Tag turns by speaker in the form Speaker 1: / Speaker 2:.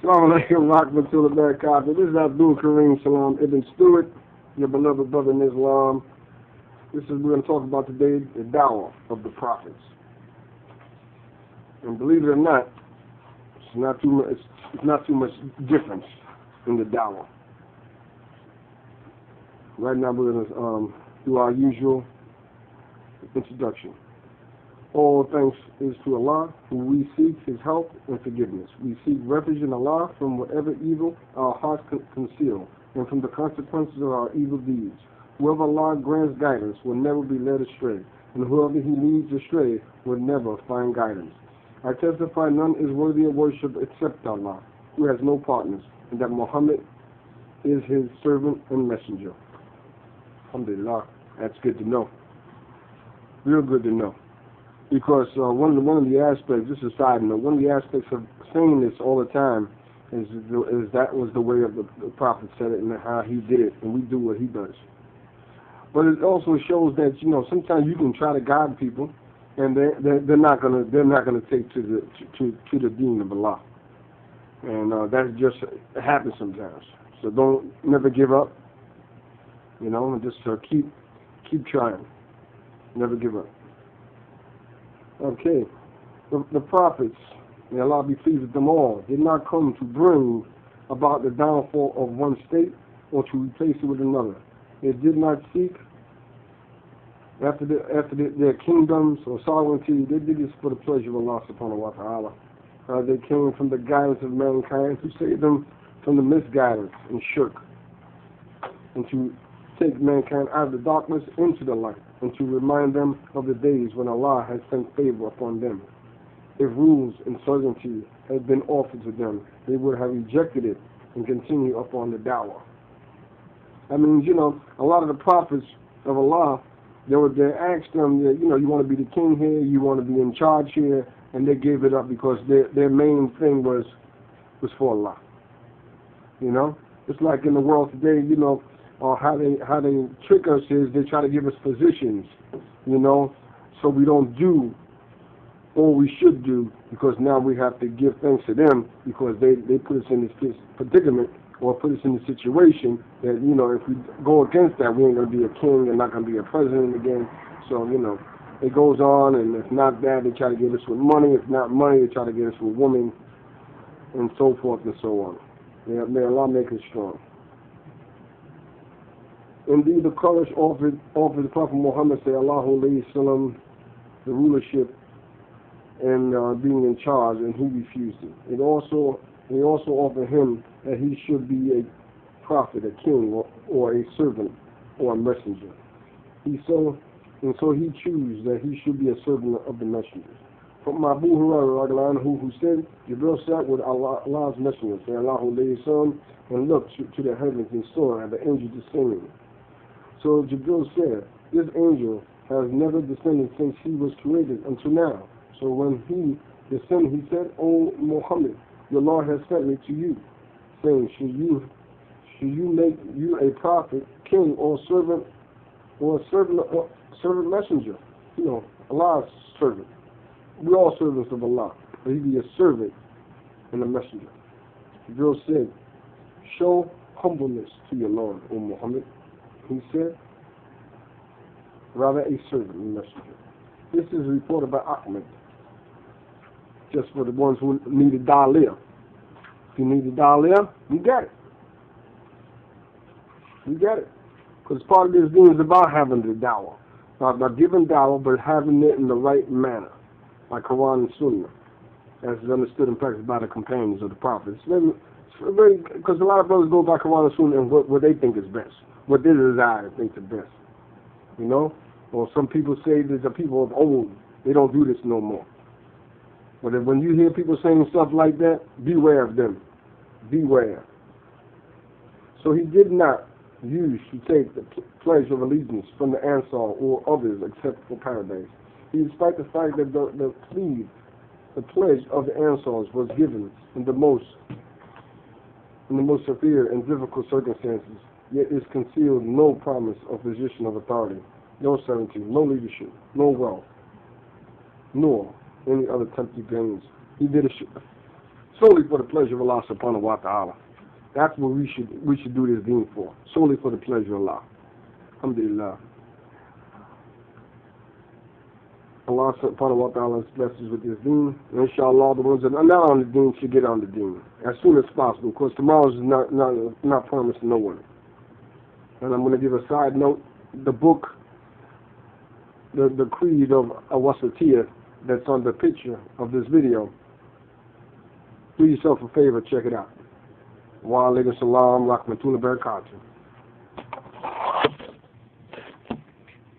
Speaker 1: Assalamu alaikum, rahmatullahi wa barakatuh. This is Abdul Karim Stuart, your beloved brother in Islam. We're going to talk about today the dawah of the prophets. And believe it or not, it's not too much difference in the dawah. Right now we're going to do our usual introduction. All thanks is to Allah, who we seek His help and forgiveness. We seek refuge in Allah from whatever evil our hearts conceal, and from the consequences of our evil deeds. Whoever Allah grants guidance will never be led astray, and whoever He leads astray will never find guidance. I testify none is worthy of worship except Allah, who has no partners, and that Muhammad is His servant and messenger. Alhamdulillah, that's good to know. Real good to know. Because one of the aspects, this is a side note, one of the aspects of saying this all the time is that was the way of the Prophet said it and how he did it, and we do what he does. But it also shows that sometimes you can try to guide people, and they're not gonna take to the deen of Allah, and that just happens sometimes. So don't never give up, and just keep trying, never give up. Okay, the prophets, may Allah be pleased with them all, did not come to bring about the downfall of one state or to replace it with another. They did not seek after their kingdoms or sovereignty. They did this for the pleasure of Allah subhanahu wa ta'ala. They came from the guidance of mankind to save them from the misguidance and shirk, and to take mankind out of the darkness into the light, and to remind them of the days when Allah has sent favor upon them. If rules and certainty had been offered to them, they would have rejected it and continued upon the dawah. I mean, a lot of the prophets of Allah, they asked them, you want to be the king here, you want to be in charge here, and they gave it up because their main thing was for Allah. It's like in the world today, or how they trick us is they try to give us positions, so we don't do all we should do, because now we have to give thanks to them because they put us in this predicament or put us in the situation that, if we go against that, we ain't going to be a king and not going to be a president again. So, it goes on, and if not that, they try to get us with money. If not money, they try to get us with women, and so forth and so on. May Allah make us strong. Indeed, the Quraysh offered the Prophet Muhammad, sallallahu alayhi wa sallam, the rulership and being in charge, and he refused it. They also offered him that he should be a prophet, a king, or a servant, or a messenger. So he chose that he should be a servant of the messenger. From Abu Hurairah who said, Jibril sat with Allah's messenger, sallallahu alayhi wa sallam, and looked to the heavens and saw the angel descending. So Jibril said, this angel has never descended since he was created until now. So when he descended, he said, O Muhammad, your Lord has sent me to you, saying, should you make you a prophet, king, or servant messenger? Allah's servant. We're all servants of Allah, but he be a servant and a messenger. Jibril said, show humbleness to your Lord, O Muhammad. He said, rather a servant and messenger. This is reported by Ahmed. Just for the ones who need a dalil. If you need a dalil, you get it. You get it. Because part of this deen is about having the dawah. Not giving dawah, but having it in the right manner. Like Quran and Sunnah. As is understood and practiced by the companions of the prophets. Because a lot of brothers go by Quran and Sunnah and what they think is best. What they desire to think is best. Or some people say there's a people of old. They don't do this no more. But when you hear people saying stuff like that, beware of them. Beware. So he did not use to take the pledge of allegiance from the Ansar or others except for paradise. Despite the fact that the pledge of the Ansars was given in the most severe and difficult circumstances, yet is concealed no promise of position of authority, no certainty, no leadership, no wealth, nor any other temporary gains. He did it solely for the pleasure of Allah subhanahu wa ta'ala. That's what we should do this deen for, solely for the pleasure of Allah. Alhamdulillah. Allah subhanahu wa ta'ala has blessed us with this deen. And inshallah, the ones that are not on the deen should get on the deen as soon as possible, because tomorrow is not promised to no one. And I'm going to give a side note. The book, the creed of Awasatiyah that's on the picture of this video, do yourself a favor, check it out. Wa alaikum salam, rahmatullahi wa barakatuh.